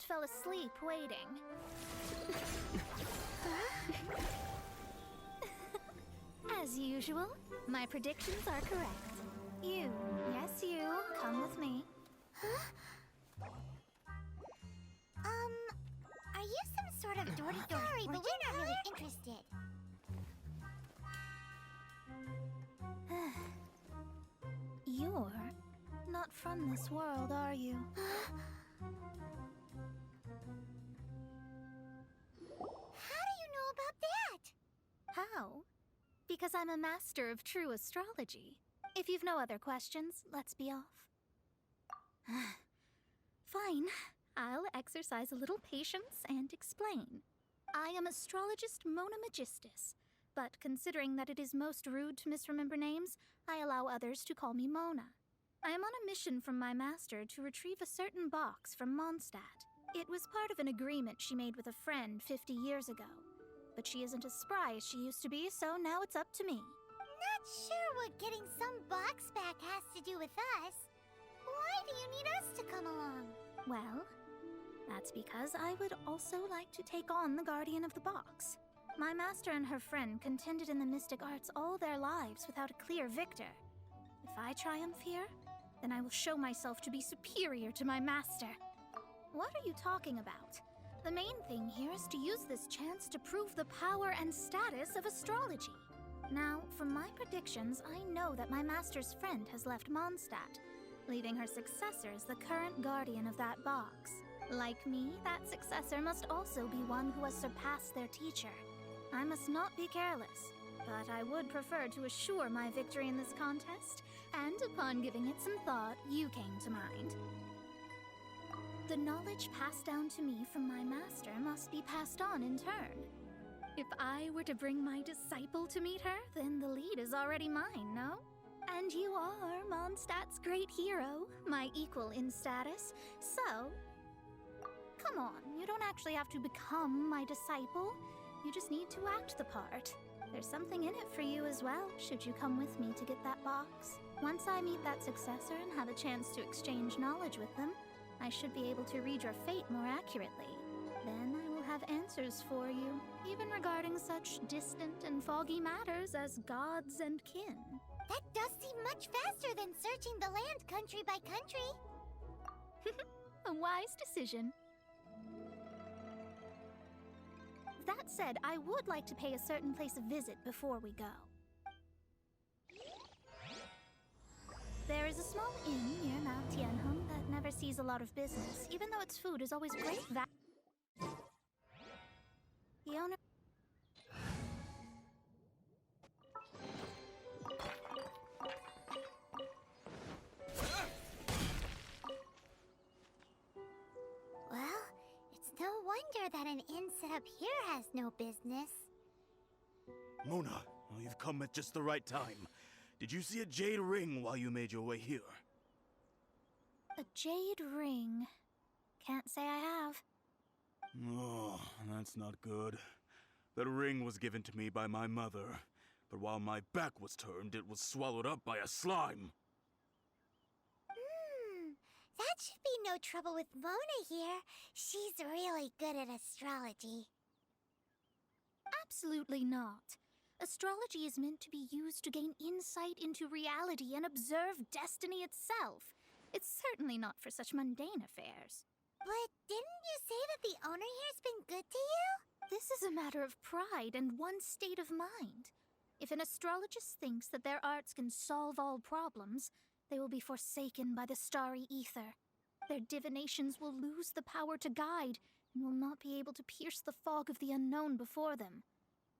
almost fell asleep waiting. As usual, my predictions are correct. You, yes you, come with me. Are you some sort of door-to-door? Sorry, but we're not really interested. You're not from this world, are you? How do you know about that? How? Because I'm a master of true astrology. If you've no other questions, let's be off. Fine. I'll exercise a little patience and explain. I am astrologist Mona Magistus, but considering that it is most rude to misremember names, I allow others to call me Mona. I am on a mission from my master to retrieve a certain box from Mondstadt. It was part of an agreement she made with a friend 50 years ago. But she isn't as spry as she used to be, so now it's up to me. Not sure what getting some box back has to do with us. Why do you need us to come along? Well, that's because I would also like to take on the Guardian of the Box. My master and her friend contended in the mystic arts all their lives without a clear victor. If I triumph here, then I will show myself to be superior to my master. What are you talking about? The main thing here is to use this chance to prove the power and status of astrology. Now, from my predictions, I know that my master's friend has left Mondstadt, leaving her successor as the current guardian of that box. Like me, that successor must also be one who has surpassed their teacher. I must not be careless, but I would prefer to assure my victory in this contest, and upon giving it some thought, you came to mind. The knowledge passed down to me from my master must be passed on in turn. If I were to bring my disciple to meet her, then the lead is already mine, no? And you are Mondstadt's great hero, my equal in status, so... Come on, you don't actually have to become my disciple. You just need to act the part. There's something in it for you as well, should you come with me to get that box. Once I meet that successor and have a chance to exchange knowledge with them, I should be able to read your fate more accurately. Then I will have answers for you, even regarding such distant and foggy matters as gods and kin. That does seem much faster than searching the land country by country. A wise decision. That said, I would like to pay a certain place a visit before we go. There is a small inn near Mount Tianheng that never sees a lot of business, even though its food is always great value. The owner... Well, it's no wonder that an inn set up here has no business. Mona, well, you've come at just the right time. Did you see a jade ring while you made your way here? A jade ring. Can't say I have. Oh, that's not good. That ring was given to me by my mother, but while my back was turned, it was swallowed up by a slime. That should be no trouble with Mona here. She's really good at astrology. Absolutely not. Astrology is meant to be used to gain insight into reality and observe destiny itself. It's certainly not for such mundane affairs. But didn't you say that the owner here's been good to you? This is a matter of pride and one's state of mind. If an astrologist thinks that their arts can solve all problems, they will be forsaken by the starry ether. Their divinations will lose the power to guide and will not be able to pierce the fog of the unknown before them.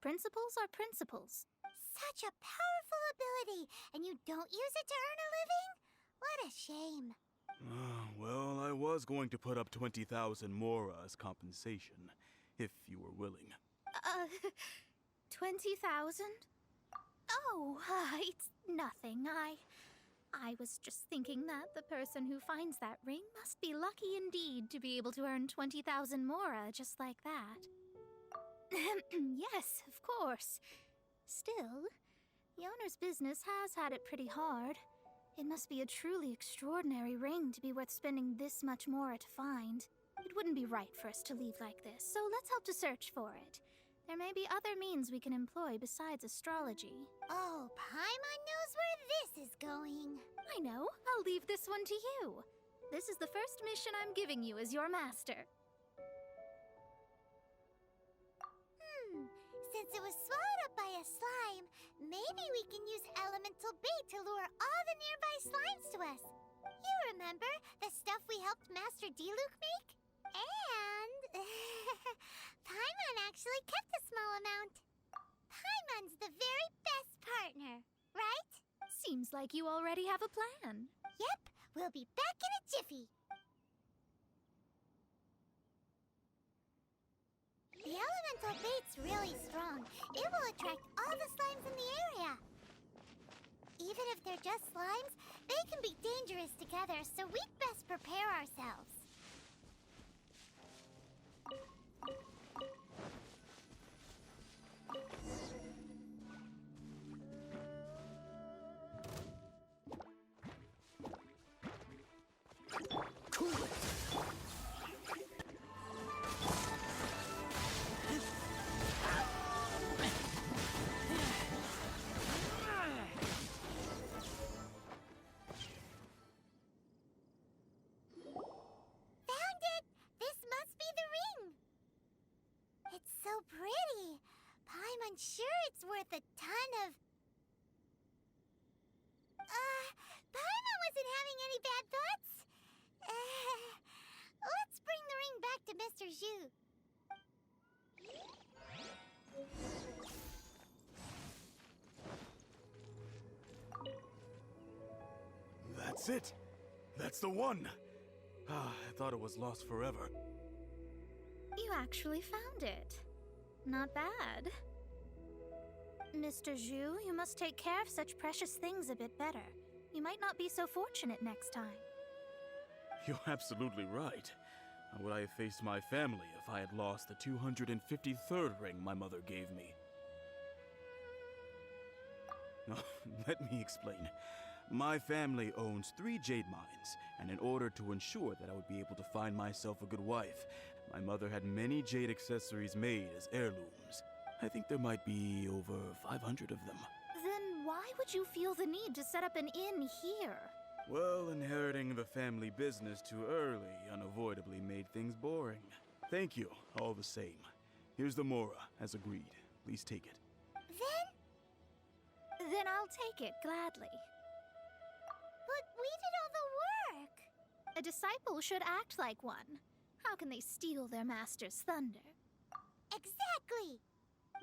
Principles are principles. Such a powerful ability, and you don't use it to earn a living? What a shame. Well, I was going to put up 20,000 more as compensation, if you were willing. 20,000? Oh, it's nothing. I was just thinking that the person who finds that ring must be lucky indeed to be able to earn 20,000 mora just like that. Yes, of course. Still, the owner's business has had it pretty hard. It must be a truly extraordinary ring to be worth spending this much mora to find. It wouldn't be right for us to leave like this, so let's help to search for it. There may be other means we can employ besides astrology. Oh, Paimon knows where this is going. I know. I'll leave this one to you. This is the first mission I'm giving you as your master. Since it was swallowed up by a slime, maybe we can use elemental bait to lure all the nearby slimes to us. You remember the stuff we helped Master Diluc make? And Paimon actually kept a small amount. Paimon's the very best partner, right? Seems like you already have a plan. Yep, we'll be back in a jiffy. The elemental bait's really strong. It will attract all the slimes in the area. Even if they're just slimes, they can be dangerous together, so we'd best prepare ourselves. Pretty. Paimon sure it's worth a ton of... Paimon wasn't having any bad thoughts. Let's bring the ring back to Mr. Zhu. That's it. That's the one. I thought it was lost forever. You actually found it. Not bad. Mr. Zhu, you must take care of such precious things a bit better. You might not be so fortunate next time. You're absolutely right. How would I have faced my family if I had lost the 253rd ring my mother gave me? Let me explain. My family owns 3 jade mines, and in order to ensure that I would be able to find myself a good wife, my mother had many jade accessories made as heirlooms. I think there might be over 500 of them. Then why would you feel the need to set up an inn here? Well, inheriting the family business too early unavoidably made things boring. Thank you, all the same. Here's the Mora, as agreed. Please take it. Then I'll take it gladly. But we did all the work. A disciple should act like one. How can they steal their master's thunder? Exactly!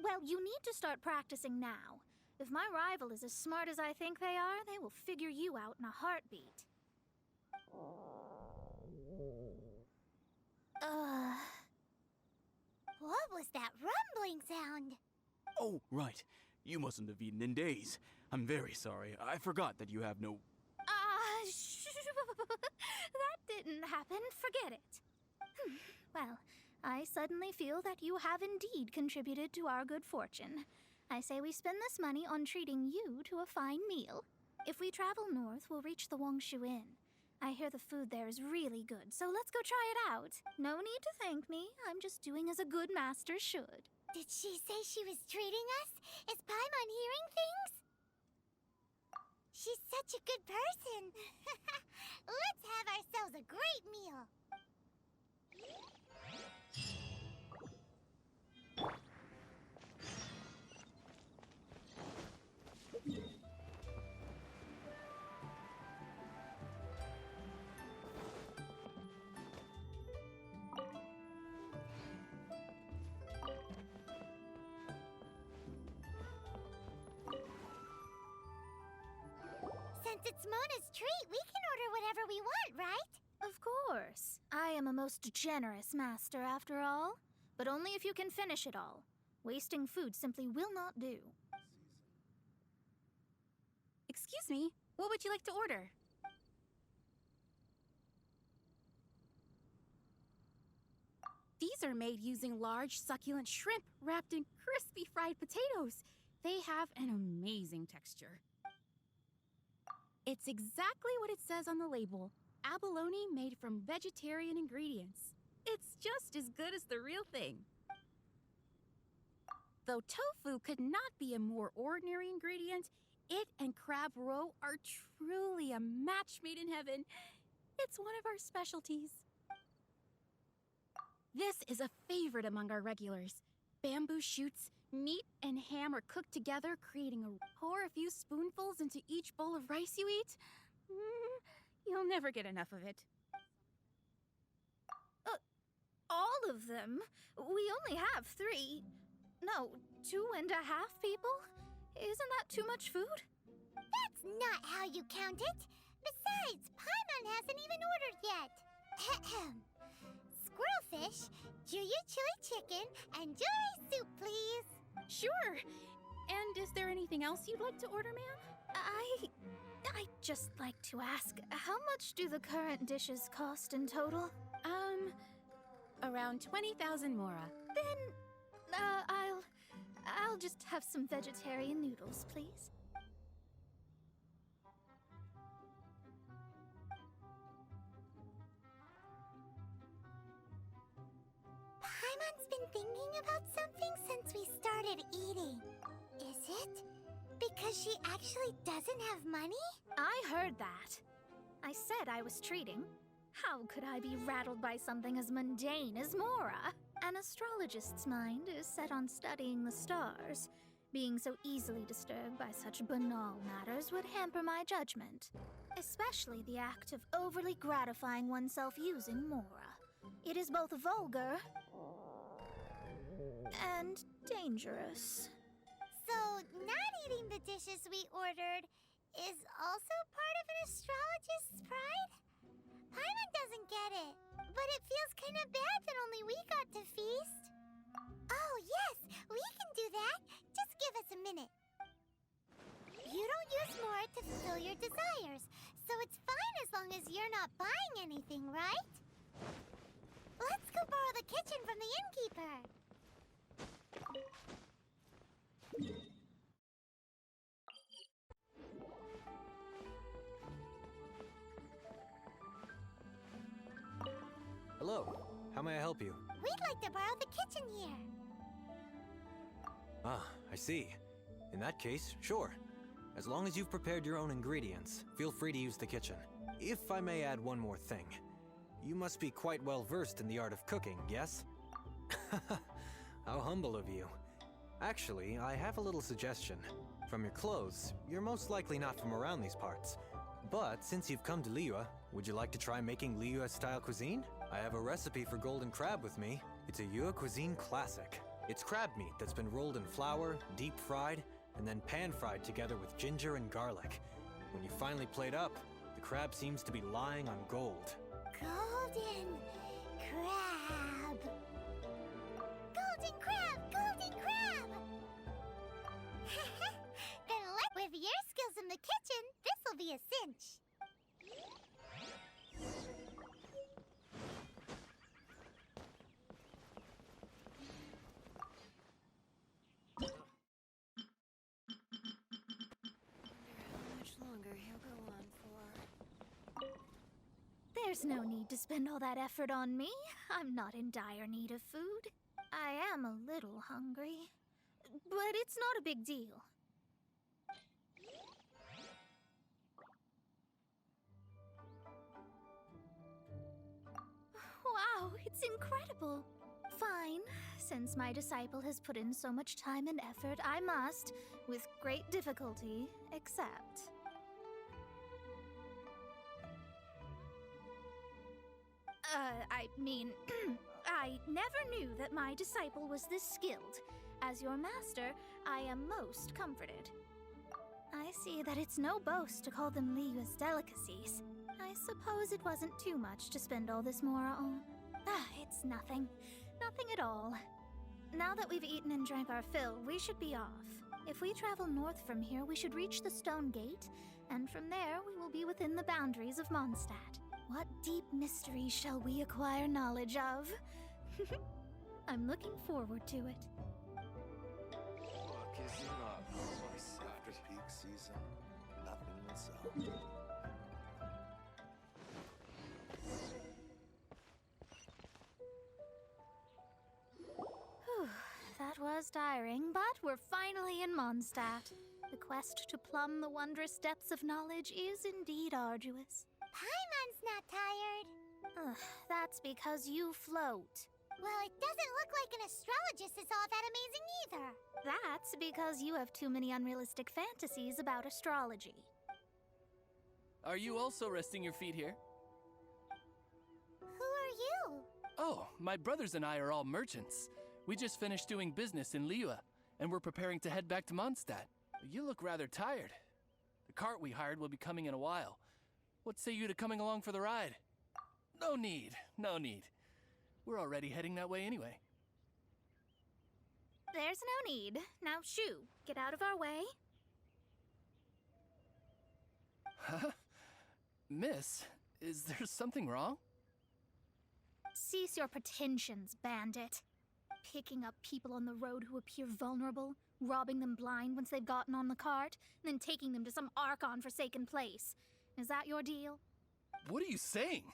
Well, you need to start practicing now. If my rival is as smart as I think they are, they will figure you out in a heartbeat. What was that rumbling sound? Oh, right. You mustn't have eaten in days. I'm very sorry. I forgot that you have no... That didn't happen. Forget it. Well, I suddenly feel that you have indeed contributed to our good fortune. I say we spend this money on treating you to a fine meal. If we travel north, we'll reach the Wongshu Inn. I hear the food there is really good, so let's go try it out. No need to thank me. I'm just doing as a good master should. Did she say she was treating us? Is Paimon hearing things? She's such a good person. Let's have ourselves a great meal. Since it's Mona's treat, we can order whatever we want, right? Of course. I am a most generous master, after all. But only if you can finish it all. Wasting food simply will not do. Excuse me, what would you like to order? These are made using large, succulent shrimp wrapped in crispy fried potatoes. They have an amazing texture. It's exactly what it says on the label. Abalone made from vegetarian ingredients. It's just as good as the real thing. Though tofu could not be a more ordinary ingredient, it and crab roe are truly a match made in heaven. It's one of our specialties. This is a favorite among our regulars. Bamboo shoots, meat, and ham are cooked together, creating a... Pour a few spoonfuls into each bowl of rice you eat. You'll never get enough of it. All of them? We only have 3. No, 2.5 people? Isn't that too much food? That's not how you count it. Besides, Paimon hasn't even ordered yet. Squirrelfish, Juyu chili chicken, and jewelry soup, please. Sure. And is there anything else you'd like to order, ma'am? I'd just like to ask, how much do the current dishes cost in total? Around 20,000 mora. Then, I'll just have some vegetarian noodles, please. Paimon's been thinking about something since we started eating. Is it because she actually doesn't have money? I heard that. I said I was treating. How could I be rattled by something as mundane as Mora? An astrologist's mind is set on studying the stars. Being so easily disturbed by such banal matters would hamper my judgment. Especially the act of overly gratifying oneself using Mora. It is both vulgar and dangerous. So, not eating the dishes we ordered is also part of an astrologist's pride? Paimon doesn't get it, but it feels kind of bad that only we got to feast. Oh, yes, we can do that. Just give us a minute. You don't use more to fulfill your desires, so it's fine as long as you're not buying anything, right? Let's go borrow the kitchen from the innkeeper. Hello, how may I help you? We'd like to borrow the kitchen here. Ah, I see. In that case, sure. As long as you've prepared your own ingredients, feel free to use the kitchen. If I may add one more thing. You must be quite well versed in the art of cooking, yes? How humble of you. Actually, I have a little suggestion. From your clothes, you're most likely not from around these parts. But since you've come to Liyue, would you like to try making Liyue-style cuisine? I have a recipe for golden crab with me. It's a Yue cuisine classic. It's crab meat that's been rolled in flour, deep fried, and then pan-fried together with ginger and garlic. When you finally plate up, the crab seems to be lying on gold. Golden crab. Golden crab! Golden crab! Then with your skills in the kitchen, this'll be a cinch. There's no need to spend all that effort on me. I'm not in dire need of food. I am a little hungry, but it's not a big deal. Wow, it's incredible. Fine. Since my disciple has put in so much time and effort, I must, with great difficulty, accept. I never knew that my disciple was this skilled. As your master, I am most comforted. I see that it's no boast to call them Liyue's delicacies. I suppose it wasn't too much to spend all this mora on. It's nothing. Nothing at all. Now that we've eaten and drank our fill, we should be off. If we travel north from here, we should reach the Stone Gate, and from there we will be within the boundaries of Mondstadt. What deep mystery shall we acquire knowledge of? I'm looking forward to it. After peak season, nothing will sell. was tiring, but we're finally in Mondstadt. The quest to plumb the wondrous depths of knowledge is indeed arduous. Paimon's not tired. Ugh, that's because you float. Well, it doesn't look like an astrologist is all that amazing either. That's because you have too many unrealistic fantasies about astrology. Are you also resting your feet here? Who are you? Oh, my brothers and I are all merchants. We just finished doing business in Liyue, and we're preparing to head back to Mondstadt. You look rather tired. The cart we hired will be coming in a while. What say you to coming along for the ride? No need, no need. We're already heading that way anyway. There's no need. Now, shoo, get out of our way. Huh? Miss, is there something wrong? Cease your pretensions, bandit. Picking up people on the road who appear vulnerable, robbing them blind once they've gotten on the cart, and then taking them to some Archon-forsaken place. Is that your deal? What are you saying?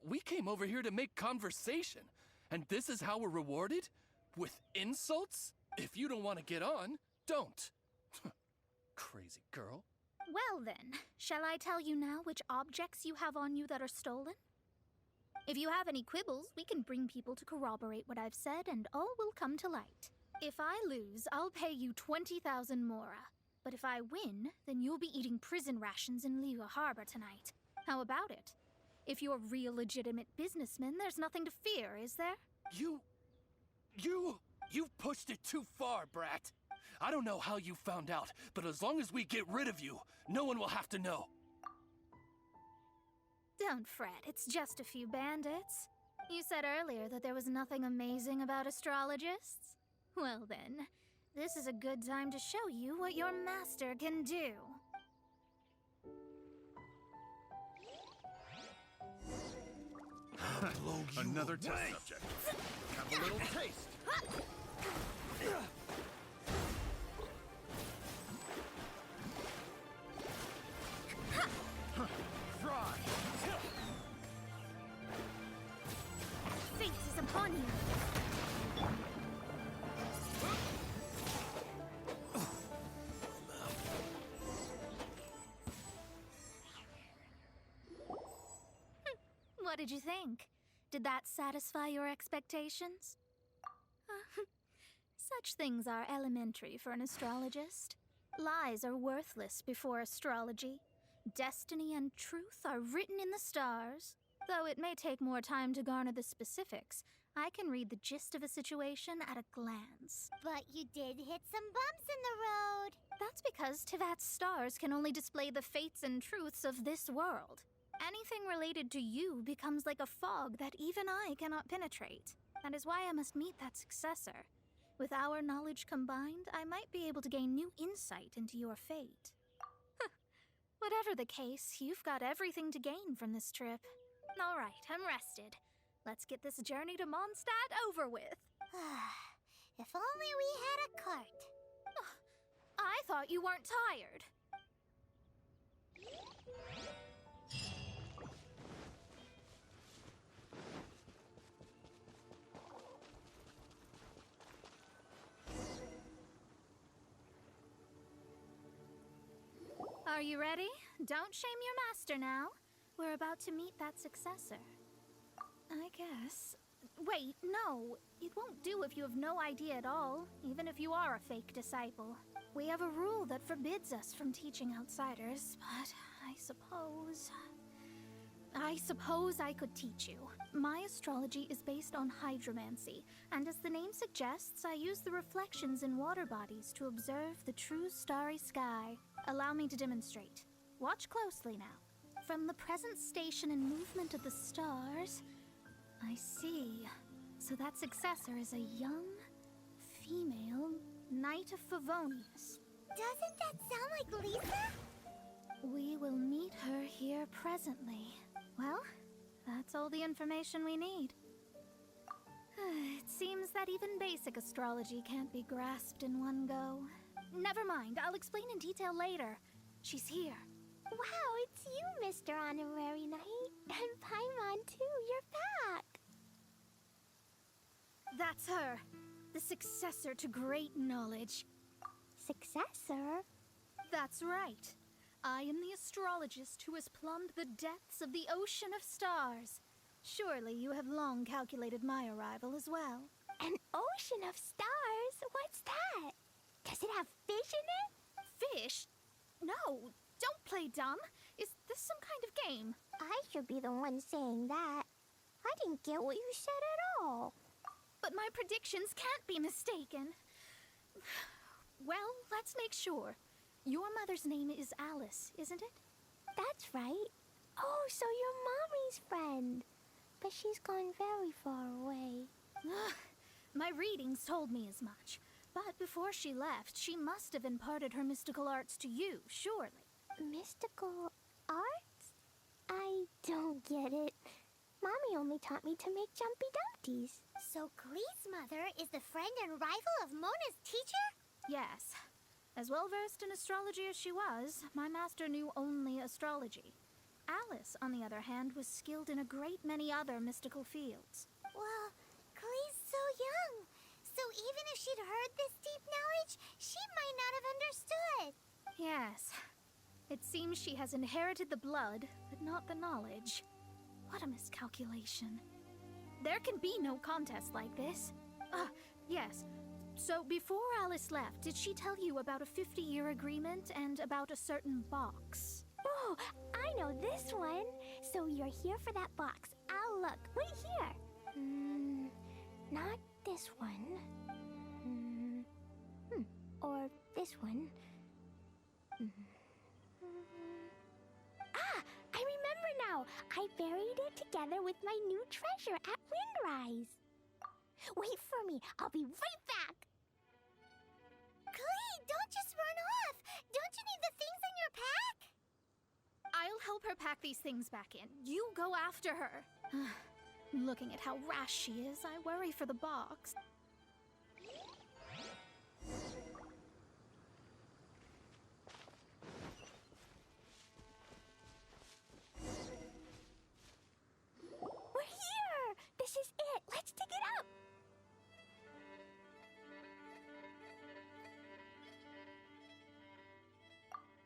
We came over here to make conversation, and this is how we're rewarded? With insults? If you don't want to get on, don't. Crazy girl. Well then, shall I tell you now which objects you have on you that are stolen? If you have any quibbles, we can bring people to corroborate what I've said, and all will come to light. If I lose, I'll pay you 20,000 mora. But if I win, then you'll be eating prison rations in Liyue Harbor tonight. How about it? If you're real legitimate businessmen, there's nothing to fear, is there? You've pushed it too far, brat. I don't know how you found out, but as long as we get rid of you, no one will have to know. Don't fret, it's just a few bandits. You said earlier that there was nothing amazing about astrologists? Well then, this is a good time to show you what your master can do. Another test subject. Have a little taste. Fry. Fate is upon you. What did you think? Did that satisfy your expectations? Such things are elementary for an astrologist. Lies are worthless before astrology. Destiny and truth are written in the stars. Though it may take more time to garner the specifics, I can read the gist of a situation at a glance. But you did hit some bumps in the road. That's because Tivat's stars can only display the fates and truths of this world. Anything related to you becomes like a fog that even I cannot penetrate. That is why I must meet that successor. With our knowledge combined, I might be able to gain new insight into your fate. Whatever the case, you've got everything to gain from this trip. All right, I'm rested. Let's get this journey to Mondstadt over with. If only we had a cart. I thought you weren't tired. Are you ready? Don't shame your master now. We're about to meet that successor. I guess. Wait, no. It won't do if you have no idea at all, even if you are a fake disciple. We have a rule that forbids us from teaching outsiders, but I suppose I could teach you. My astrology is based on hydromancy, and as the name suggests, I use the reflections in water bodies to observe the true starry sky. Allow me to demonstrate. Watch closely now. From the present station and movement of the stars, I see. So that successor is a young, female Knight of Favonius. Doesn't that sound like Lisa? We will meet her here presently. Well, that's all the information we need. It seems that even basic astrology can't be grasped in one go. Never mind, I'll explain in detail later. She's here. Wow, it's you, Mr. Honorary Knight. And Paimon, too. You're back. That's her. the successor to great knowledge. Successor? That's right. I am the astrologist who has plumbed the depths of the ocean of stars. Surely you have long calculated my arrival as well. An ocean of stars? What's that? Does it have fish in it? Fish? No, don't play dumb. Is this some kind of game? I should be the one saying that. I didn't get what you said at all. But my predictions can't be mistaken. Well, let's make sure. Your mother's name is Alice, isn't it? That's right. Oh, so you're Mommy's friend. But she's gone very far away. My readings told me as much. But before she left, she must have imparted her mystical arts to you, surely. Mystical arts? I don't get it. Mommy only taught me to make jumpy dumpties. So Glee's mother is the friend and rival of Mona's teacher? Yes. As well versed in astrology as she was, my master knew only astrology. Alice, on the other hand, was skilled in a great many other mystical fields. Well, Glee's so young. So even if she'd heard this deep knowledge, she might not have understood. Yes. It seems she has inherited the blood, but not the knowledge. What a miscalculation. There can be no contest like this. Yes. So before Alice left, did she tell you about a 50-year agreement and about a certain box? Oh, I know this one. So you're here for that box. I'll look. Wait here. Not this one. Or this one. Ah, I remember now. I buried it together with my new treasure at Windrise. Wait for me. I'll be right back. Glee, don't just run off. Don't you need the things in your pack? I'll help her pack these things back in. You go after her. Looking at how rash she is, I worry for the box. We're here! This is it! Let's dig it up!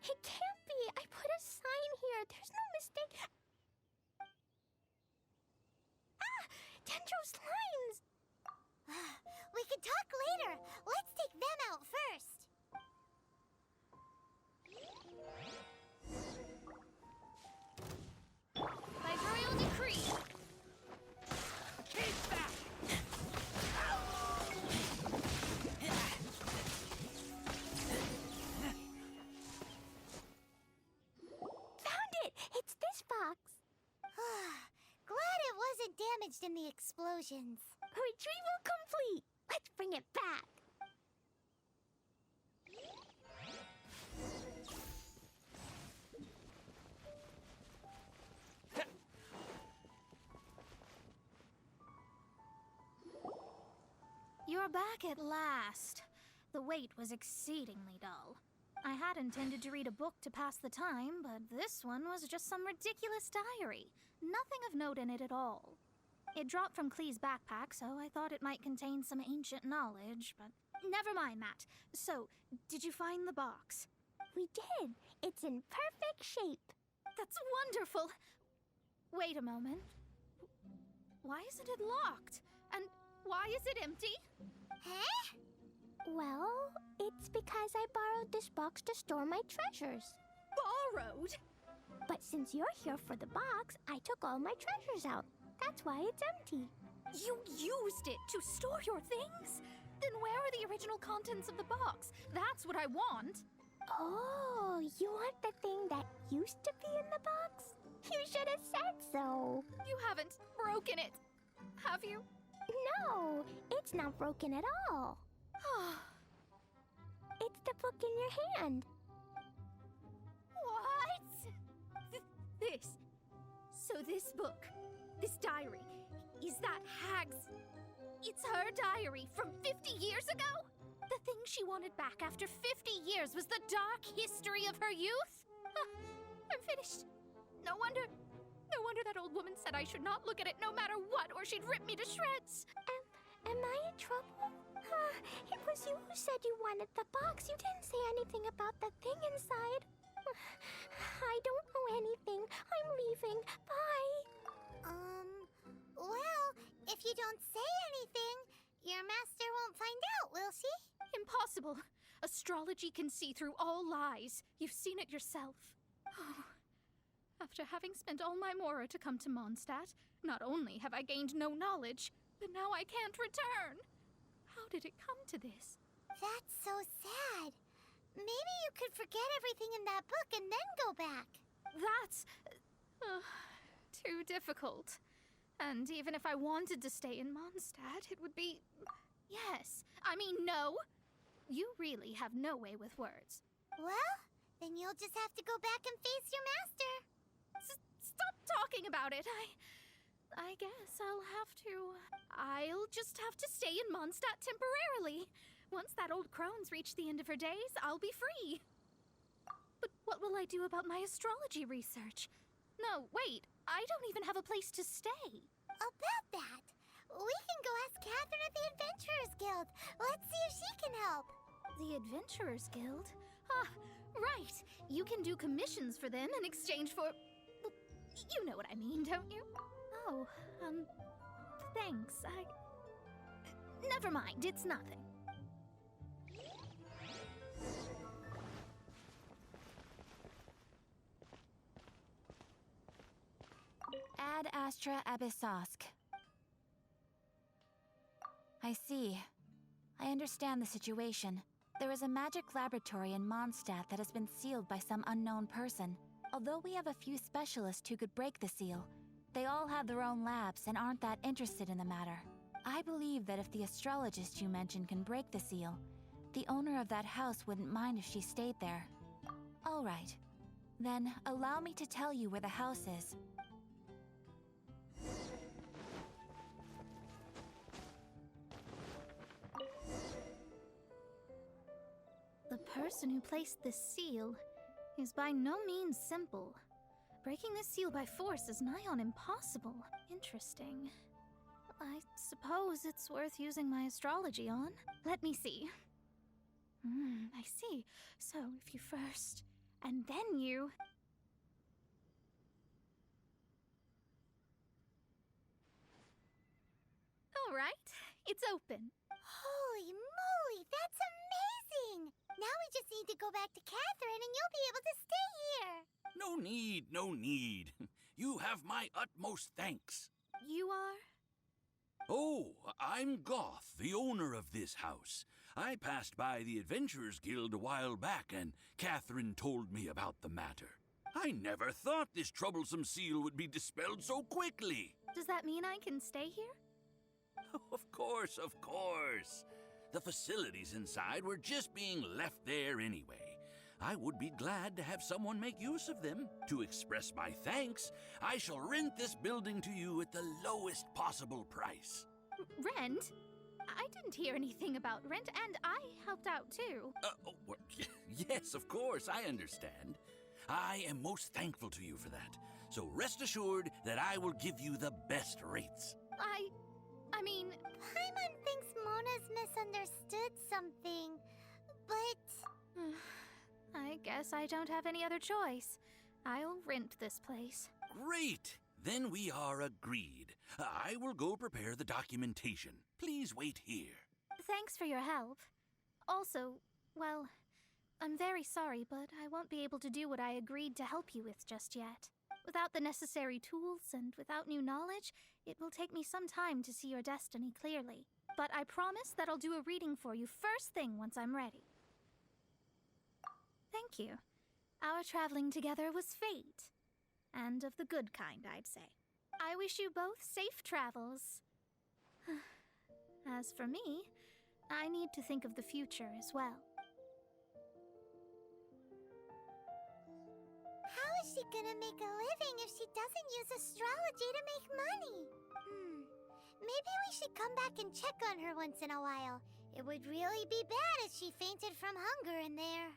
It can't be! I put a sign here! There's no mistake! Ah! Dendro slimes! We can talk later! Let's take them out first! By royal decree! Keep back! Found it! It's this box! Glad it wasn't damaged in the explosions. Retrieval complete! Let's bring it back! You're back at last. The wait was exceedingly dull. I had intended to read a book to pass the time, but this one was just some ridiculous diary. Nothing of note in it at all. It dropped from Clee's backpack, so I thought it might contain some ancient knowledge, but never mind that. So, did you find the box? We did. It's in perfect shape. That's wonderful! Wait a moment. Why isn't it locked? And why is it empty? Huh? Well, it's because I borrowed this box to store my treasures. Borrowed? But since you're here for the box, I took all my treasures out. That's why it's empty. You used it to store your things? Then where are the original contents of the box? That's what I want. Oh, you want the thing that used to be in the box? You should have said so. You haven't broken it, have you? No, it's not broken at all. It's the book in your hand. What? This. So this book, this diary, is that Hag's... It's her diary from 50 years ago? The thing she wanted back after 50 years was the dark history of her youth? I'm finished. No wonder that old woman said I should not look at it no matter what, or she'd rip me to shreds. Am I in trouble? It was you who said you wanted the box. You didn't say anything about the thing inside. I don't know anything. I'm leaving. Bye. Well, if you don't say anything, your master won't find out, will she? Impossible. Astrology can see through all lies. You've seen it yourself. Oh. After having spent all my mora to come to Mondstadt, not only have I gained no knowledge, but now I can't return. How did it come to this? That's so sad. Maybe you could forget everything in that book and then go back. That's too difficult. And even if I wanted to stay in Mondstadt, it would be... Yes. I mean, no. You really have no way with words. Well, then you'll just have to go back and face your master. Stop talking about it. I guess I'll just have to stay in Mondstadt temporarily. Once that old crone's reached the end of her days, I'll be free. But what will I do about my astrology research? No, wait. I don't even have a place to stay. About that, we can go ask Catherine at the Adventurers Guild. Let's see if she can help. The Adventurers Guild? Ah, right. You can do commissions for them in exchange for... Well, you know what I mean, don't you? Oh, thanks. Never mind, it's nothing. Ad Astra Abyssosk. I see. I understand the situation. There is a magic laboratory in Mondstadt that has been sealed by some unknown person. Although we have a few specialists who could break the seal, they all have their own labs and aren't that interested in the matter. I believe that if the astrologist you mentioned can break the seal, the owner of that house wouldn't mind if she stayed there. All right. Then, allow me to tell you where the house is. The person who placed this seal is by no means simple. Breaking this seal by force is nigh on impossible. Interesting. I suppose it's worth using my astrology on. Let me see. I see. So, if you first, and then you... All right, it's open. Holy moly, that's amazing! Now we just need to go back to Catherine and you'll be able to stay here. No need, no need. You have my utmost thanks. You are? Oh, I'm Goth, the owner of this house. I passed by the Adventurers Guild a while back, and Catherine told me about the matter. I never thought this troublesome seal would be dispelled so quickly. Does that mean I can stay here? Of course, of course. The facilities inside were just being left there anyway. I would be glad to have someone make use of them. To express my thanks, I shall rent this building to you at the lowest possible price. Rent? I didn't hear anything about rent, and I helped out too. Yes, of course, I understand. I am most thankful to you for that. So rest assured that I will give you the best rates. I mean... Paimon thinks Mona's misunderstood something, but... I guess I don't have any other choice. I'll rent this place. Great! Then we are agreed. I will go prepare the documentation. Please wait here. Thanks for your help. Also, well, I'm very sorry, but I won't be able to do what I agreed to help you with just yet. Without the necessary tools and without new knowledge, it will take me some time to see your destiny clearly. But I promise that I'll do a reading for you first thing once I'm ready. Thank you. Our traveling together was fate. And of the good kind, I'd say. I wish you both safe travels. As for me, I need to think of the future as well. How is she gonna make a living if she doesn't use astrology to make money? Maybe we should come back and check on her once in a while. It would really be bad if she fainted from hunger in there.